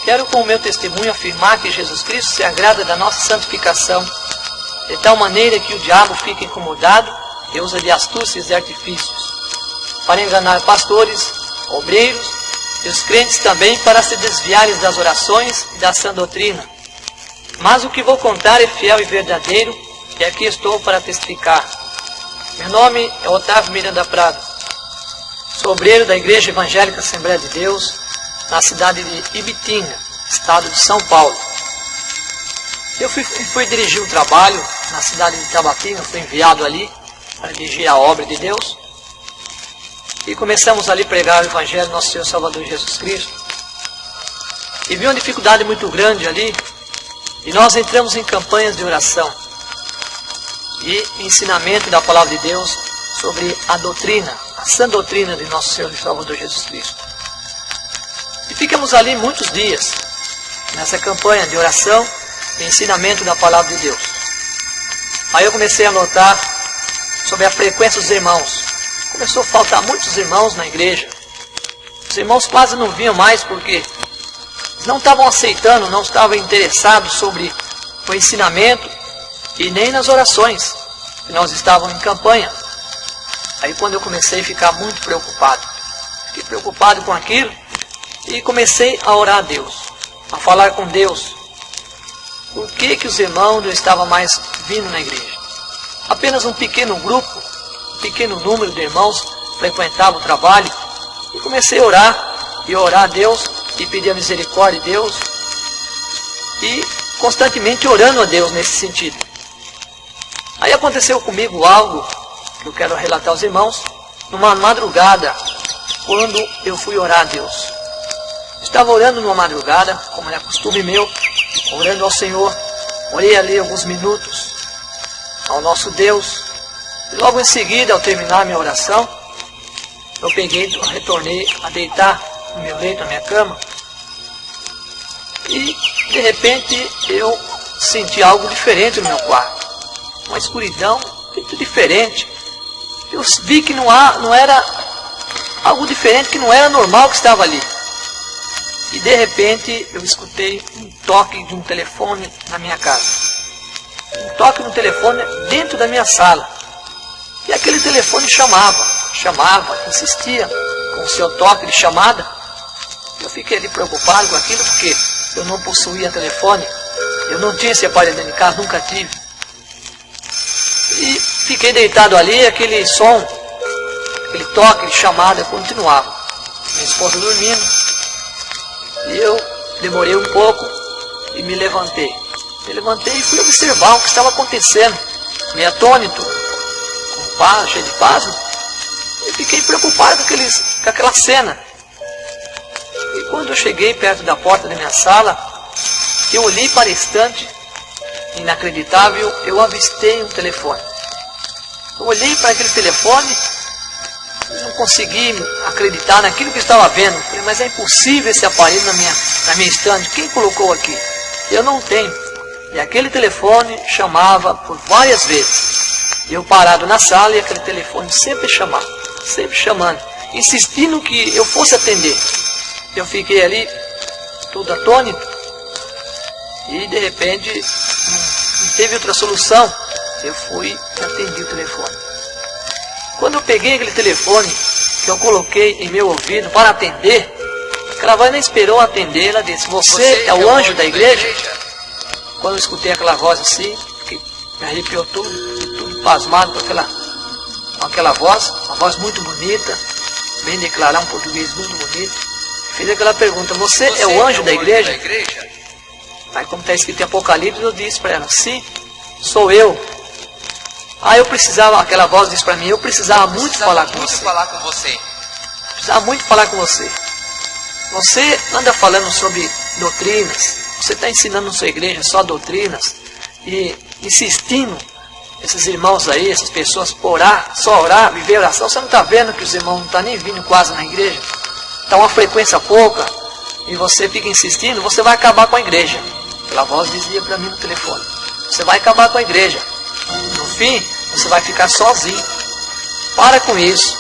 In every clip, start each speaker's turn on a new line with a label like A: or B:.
A: Quero com o meu testemunho afirmar que Jesus Cristo se agrada da nossa santificação, de tal maneira que o diabo fica incomodado e usa de astúcias e artifícios, para enganar pastores, obreiros e os crentes também, para se desviarem das orações e da sã doutrina. Mas o que vou contar é fiel e verdadeiro, e aqui estou para testificar. Meu nome é Otávio Miranda Prado. Sou obreiro da Igreja Evangélica Assembleia de Deus, na cidade de Ibitinga, estado de São Paulo. Eu fui dirigir um trabalho na cidade de Tabatinga, fui enviado ali para dirigir a obra de Deus. E começamos ali a pregar o Evangelho do nosso Senhor Salvador Jesus Cristo. E vi uma dificuldade muito grande ali, e nós entramos em campanhas de oração e ensinamento da Palavra de Deus sobre a doutrina, a sã doutrina de nosso Senhor e Salvador Jesus Cristo. E ficamos ali muitos dias, nessa campanha de oração e ensinamento da Palavra de Deus. Aí eu comecei a notar sobre a frequência dos irmãos. Começou a faltar muitos irmãos na igreja. Os irmãos quase não vinham mais porque não estavam aceitando, não estavam interessados sobre o ensinamento e nem nas orações, que nós estávamos em campanha. Aí quando eu comecei a ficar muito preocupado, fiquei preocupado com aquilo e comecei a orar a Deus, a falar com Deus. Por que os irmãos não estavam mais vindo na igreja? Apenas um pequeno grupo, um pequeno número de irmãos frequentava o trabalho, e comecei a orar a Deus e pedir a misericórdia de Deus, e constantemente orando a Deus nesse sentido. Aí aconteceu comigo algo que eu quero relatar aos irmãos, numa madrugada, quando eu fui orar a Deus. Estava orando numa madrugada, como é costume meu, orando ao Senhor. Orei ali alguns minutos ao nosso Deus. E logo em seguida, ao terminar minha oração, eu retornei a deitar no meu leito, na minha cama. E, de repente, eu senti algo diferente no meu quarto. Uma escuridão muito diferente. Eu vi que não era algo diferente, que não era normal que estava ali. E, de repente, eu escutei um toque de um telefone na minha casa. Um toque no telefone dentro da minha sala. E aquele telefone chamava, insistia com o seu toque de chamada. Eu fiquei ali preocupado com aquilo porque eu não possuía telefone. Eu não tinha esse aparelho dentro de casa, nunca tive. E fiquei deitado ali, aquele som, aquele toque de chamada continuava. Minha esposa dormindo. E eu demorei um pouco e me levantei. Me levantei e fui observar o que estava acontecendo. Meio atônito, com paz, cheio de pasmo. E fiquei preocupado com aquela cena. E quando eu cheguei perto da porta da minha sala, eu olhei para a estante, inacreditável, eu avistei um telefone. Eu olhei para aquele telefone e não consegui acreditar naquilo que estava vendo. Falei, mas é impossível esse aparelho na minha estante. Quem colocou aqui? Eu não tenho. E aquele telefone chamava por várias vezes. Eu parado na sala e aquele telefone sempre chamando, insistindo que eu fosse atender. Eu fiquei ali, tudo atônito, e de repente não teve outra solução. Eu fui e atendi o telefone. Quando eu peguei aquele telefone, que eu coloquei em meu ouvido para atender, aquela voz nem esperou atender, ela disse, você é o anjo da igreja? Quando eu escutei aquela voz assim, me arrepiou tudo pasmado com aquela voz, uma voz muito bonita, bem declarar, um português muito bonito. Fiz aquela pergunta, você é o anjo da igreja? Aí como está escrito em Apocalipse, eu disse para ela, sim, sou eu. Eu precisava, aquela voz disse para mim, eu precisava muito falar com você. Precisava muito falar com você. Você anda falando sobre doutrinas, você está ensinando na sua igreja só doutrinas, e insistindo, esses irmãos aí, essas pessoas, só orar, viver oração, você não está vendo que os irmãos não estão nem vindo quase na igreja? Está uma frequência pouca, e você fica insistindo, você vai acabar com a igreja. Aquela voz dizia para mim no telefone, você vai acabar com a igreja. No fim, você vai ficar sozinho. Para com isso.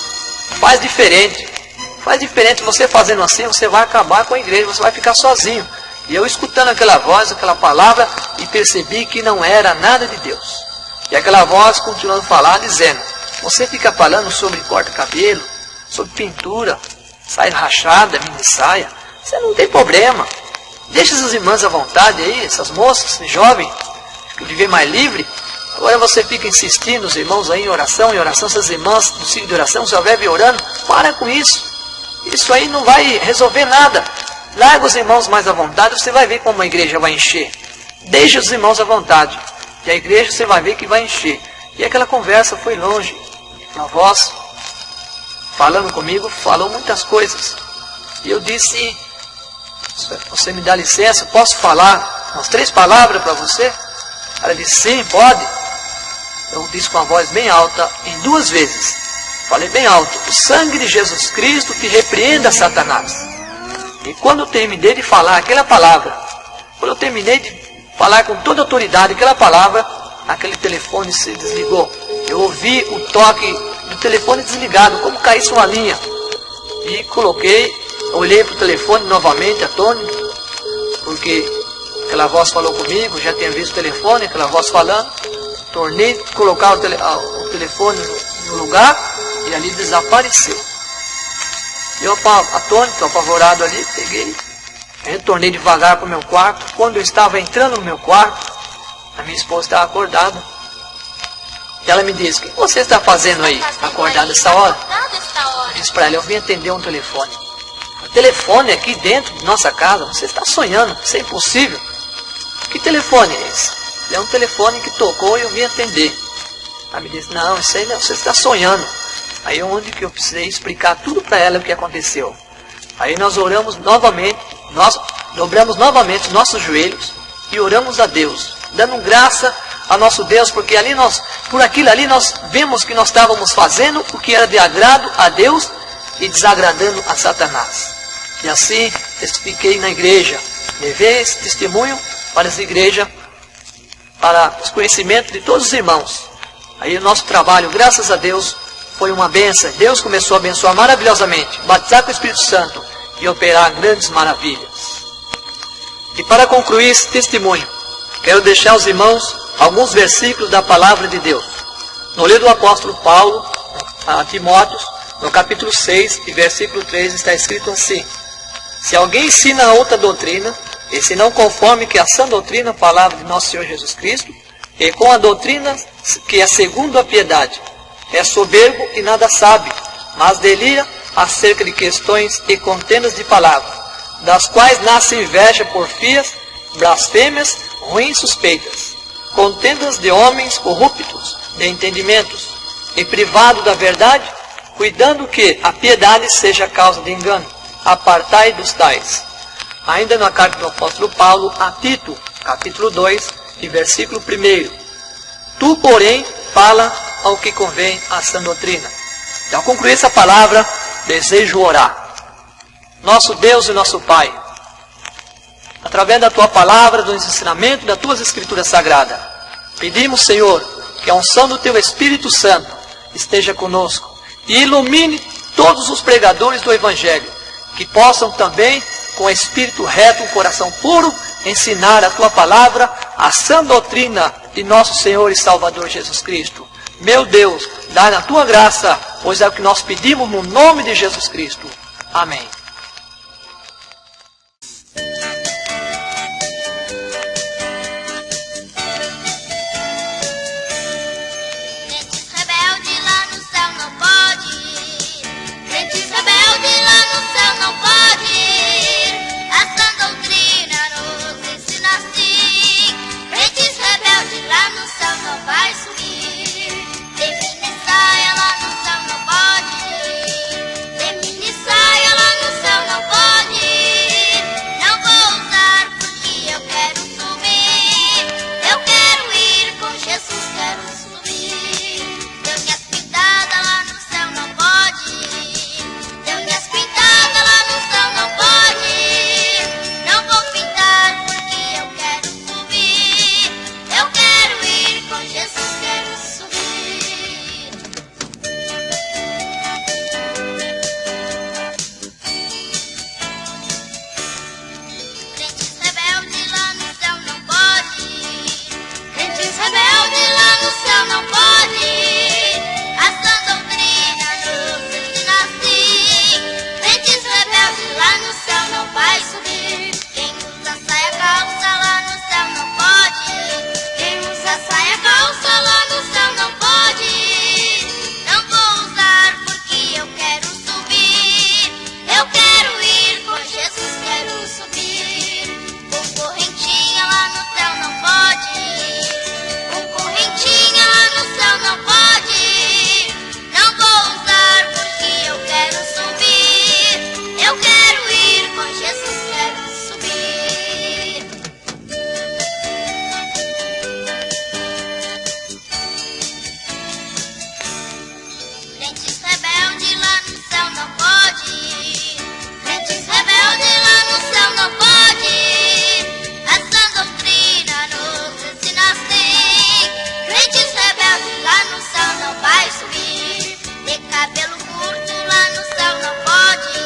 A: Faz diferente. Você fazendo assim, você vai acabar com a igreja. Você vai ficar sozinho. E eu escutando aquela voz, aquela palavra, e percebi que não era nada de Deus. E aquela voz continuando a falar, dizendo: você fica falando sobre corta-cabelo, sobre pintura, saia rachada, mini saia, você não tem problema. Deixa essas irmãs à vontade aí, essas moças, jovens, que viver mais livre. Agora você fica insistindo, os irmãos aí em oração, essas irmãs do ciclo de oração, só vive orando. Para com isso. Isso aí não vai resolver nada. Larga os irmãos mais à vontade, você vai ver como a igreja vai encher. Deixa os irmãos à vontade. E a igreja você vai ver que vai encher. E aquela conversa foi longe. A voz, falando comigo, falou muitas coisas. E eu disse: você me dá licença, posso falar umas 3 palavras para você? Ela disse: sim, pode. Eu disse com a voz bem alta, em 2 vezes. Falei bem alto: o sangue de Jesus Cristo te repreenda, Satanás. E quando eu terminei de falar aquela palavra, quando eu terminei de falar com toda a autoridade aquela palavra, aquele telefone se desligou. Eu ouvi o toque do telefone desligado, como caísse uma linha. E coloquei, olhei para o telefone novamente, atônito, porque aquela voz falou comigo, já tinha visto o telefone, aquela voz falando. Tornei a colocar o telefone no lugar e ali desapareceu. Eu atônito, apavorado ali, peguei, retornei devagar para o meu quarto. Quando eu estava entrando no meu quarto, a minha esposa estava acordada. E ela me disse: o que você está fazendo aí, acordada essa hora? Eu disse para ela: eu vim atender um telefone. O telefone aqui dentro de nossa casa, você está sonhando, isso é impossível. Que telefone é esse? É um telefone que tocou e eu vim atender. Ela me disse: não, isso aí não, você está sonhando. Aí onde que eu precisei explicar tudo para ela o que aconteceu. Aí nós oramos novamente, nós dobramos novamente os nossos joelhos e oramos a Deus, dando graça a nosso Deus, porque ali por aquilo ali nós vemos que nós estávamos fazendo o que era de agrado a Deus e desagradando a Satanás. E assim testifiquei na igreja, levei esse testemunho para essa igreja, para os conhecimentos de todos os irmãos. Aí o nosso trabalho, graças a Deus, foi uma bênção. Deus começou a abençoar maravilhosamente, batizar com o Espírito Santo e operar grandes maravilhas. E para concluir esse testemunho, quero deixar aos irmãos alguns versículos da palavra de Deus. No livro do apóstolo Paulo a Timóteo, no capítulo 6 e versículo 3, está escrito assim: se alguém ensina outra doutrina, e se não conforme que a sã doutrina, a palavra de nosso Senhor Jesus Cristo, e com a doutrina que é segundo a piedade, é soberbo e nada sabe, mas delira acerca de questões e contendas de palavras, das quais nasce inveja, porfias, blasfêmias, ruins suspeitas, contendas de homens corruptos, de entendimentos, e privado da verdade, cuidando que a piedade seja causa de engano. Apartai dos tais. Ainda na carta do apóstolo Paulo a Tito, capítulo 2 e versículo 1. Tu, porém, fala ao que convém à sã doutrina. E ao concluir essa palavra, desejo orar. Nosso Deus e nosso Pai, através da Tua palavra, dos ensinamentos das Tuas Escrituras Sagradas, pedimos, Senhor, que a unção do Teu Espírito Santo esteja conosco e ilumine todos os pregadores do Evangelho, que possam também, com espírito reto, um coração puro, ensinar a Tua palavra, a sã doutrina de nosso Senhor e Salvador Jesus Cristo. Meu Deus, dá na Tua graça, pois é o que nós pedimos no nome de Jesus Cristo. Amém.
B: Define saia lá no céu não pode. Define saia lá no subir. Quem usa saia calça lá no céu não pode. Quem usa saia calça lá no céu não pode. Não vou usar porque eu quero subir. Eu quero ir com Jesus, quero subir. Com correntinha lá no céu não pode. Com correntinha lá no céu não pode. Não vou usar porque eu quero subir. Eu quero ir com Jesus, quero subir. Crentes rebeldes lá no céu não pode. Crentes rebeldes lá no céu não pode. Essa doutrina nos ensina assim. Crentes rebeldes lá no céu não vai subir. De cabelo curto lá no céu não pode.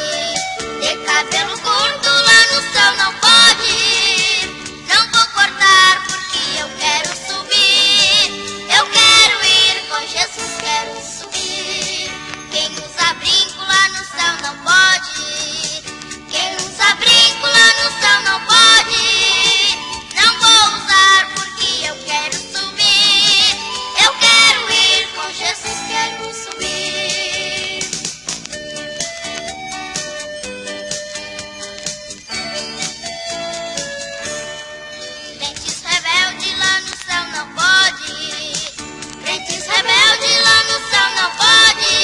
B: De cabelo curto lá no céu não pode. Não vou cortar porque eu quero subir. Eu quero ir com Jesus, quero subir. Quem usa brinco lá no céu não pode. Quem usa brinco lá no céu não pode. Não vou usar porque eu quero subir. Eu quero ir com Jesus, quero subir. Crentes rebeldes lá no céu não pode. Crentes rebeldes lá no céu não pode.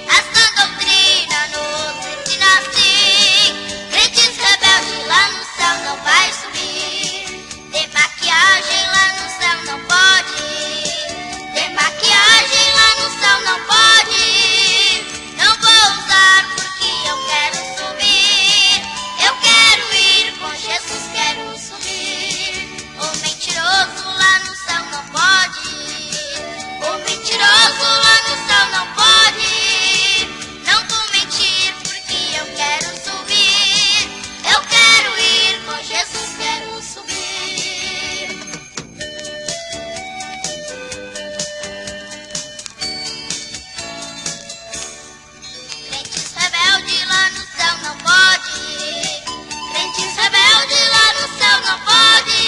B: Essa doutrina nos ensina assim. Crentes rebeldes lá no céu não vai subir. De maquiagem lá no céu não pode. De maquiagem lá no céu não pode. Não vou usar porque eu quero subir. Eu quero ir com Jesus, quero subir. O mentiroso lá no céu não pode. O mentiroso lá no céu não pode. Não vou mentir porque eu quero subir. Eu quero ir com Jesus, quero subir. Crentes rebeldes lá no céu não pode. Crentes rebeldes lá no céu não pode.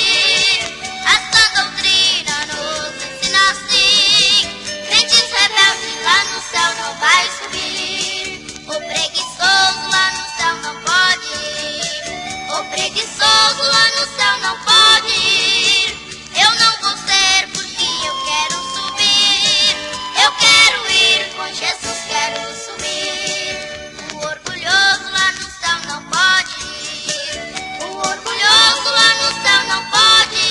B: Essa doutrina nos ensina assim. Crentes rebeldes lá no céu não vai subir. O preguiçoso lá no céu não pode. O preguiçoso lá no céu não pode. Eu não vou ser porque eu quero subir. Eu quero ir com Jesus, quero subir. O orgulhoso lá no céu não pode. O orgulhoso lá no céu não pode.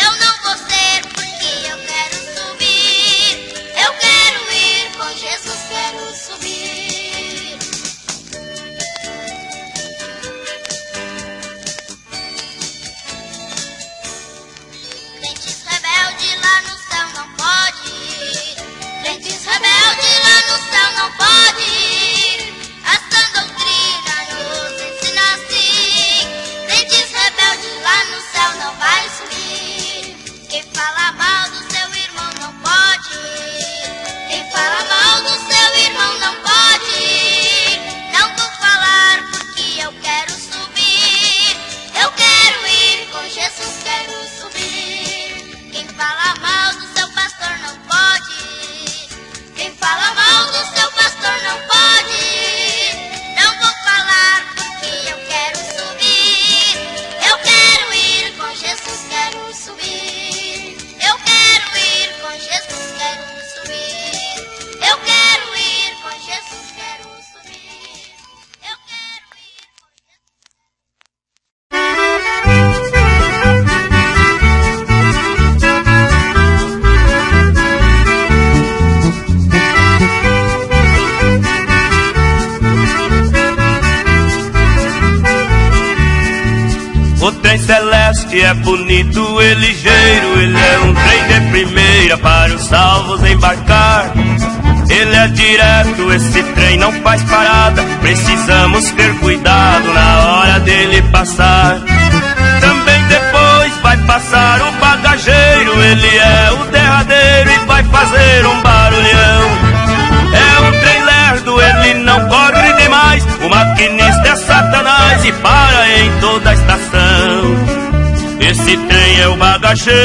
B: Eu não vou ser porque eu quero subir. Eu quero ir com Jesus, quero subir. Crentes rebeldes lá no céu não pode. Crentes rebeldes lá no céu não pode. Essa doutrina nos ensina assim. Crentes rebeldes lá no céu não vai subir. Quem fala mal do seu irmão não pode. Quem fala mal do seu irmão não pode. Não vou falar porque eu quero subir. Eu quero ir com Jesus, quero subir. Quem fala mal do seu pastor não pode. Quem fala mal do seu pastor não pode. Não vou falar porque eu quero subir. Eu quero ir com Jesus, quero subir. Eu quero ir com Jesus, quero subir. Eu quero ir com Jesus, quero subir. Eu quero ir com
C: O trem celeste é bonito e ligeiro. Ele é um trem de primeira para os salvos embarcar. Ele é direto, esse trem não faz parada. Precisamos ter cuidado na hora dele passar. Também depois vai passar o bagageiro. Ele é o derradeiro e vai fazer um barulhão. É um trem lerdo, ele não corre demais. O maquinista é Satanás e que para em toda a estação. Esse trem é o bagageiro,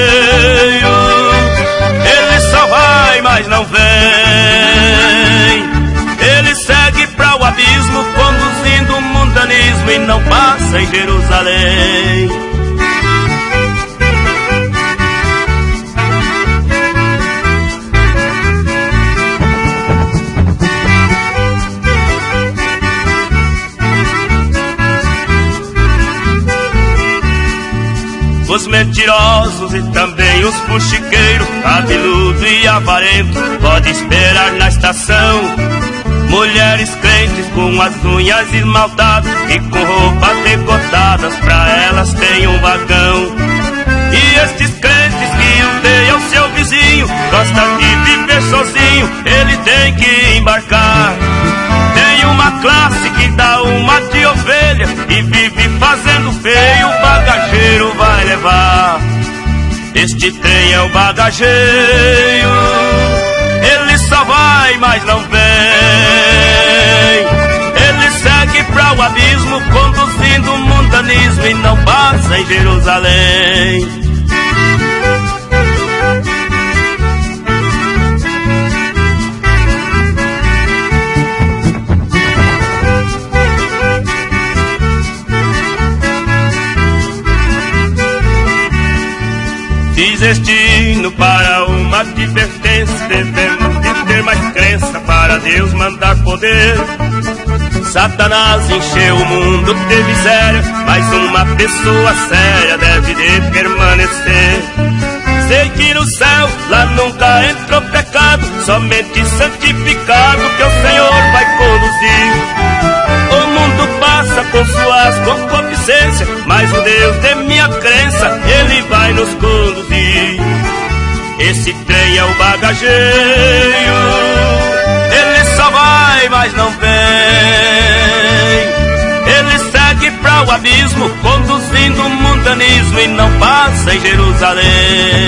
C: ele só vai, mas não vem. Ele segue para o abismo, conduzindo o mundanismo e não passa em Jerusalém. Os mentirosos e também os fuxiqueiros, cabeludo e avarento, pode esperar na estação. Mulheres crentes com as unhas esmaltadas e com roupas decotadas, pra elas tem um vagão. E estes crentes que odeiam seu vizinho, gosta de viver sozinho, ele tem que embarcar. Tem uma classe que dá uma de ovelha e vive fazendo feio, o bagageiro vai levar. Este trem é o bagageiro, ele só vai, mas não vem. Ele segue para o abismo, conduzindo o mundanismo e não passa em Jerusalém. Fiz este hino para uma advertência, devemos de ter mais crença para Deus mandar poder. Satanás encheu o mundo de miséria, mas uma pessoa séria deve de permanecer. Sei que no céu lá nunca entrou pecado, somente santificado que o Senhor vai conduzir. O mundo passa com suas concupiscências, mas o Deus de minha crença, Ele vai nos conduzir. Esse trem é o bagageiro, ele só vai, mas não vem. Ele segue para o abismo, conduzindo o mundanismo e não passa em Jerusalém.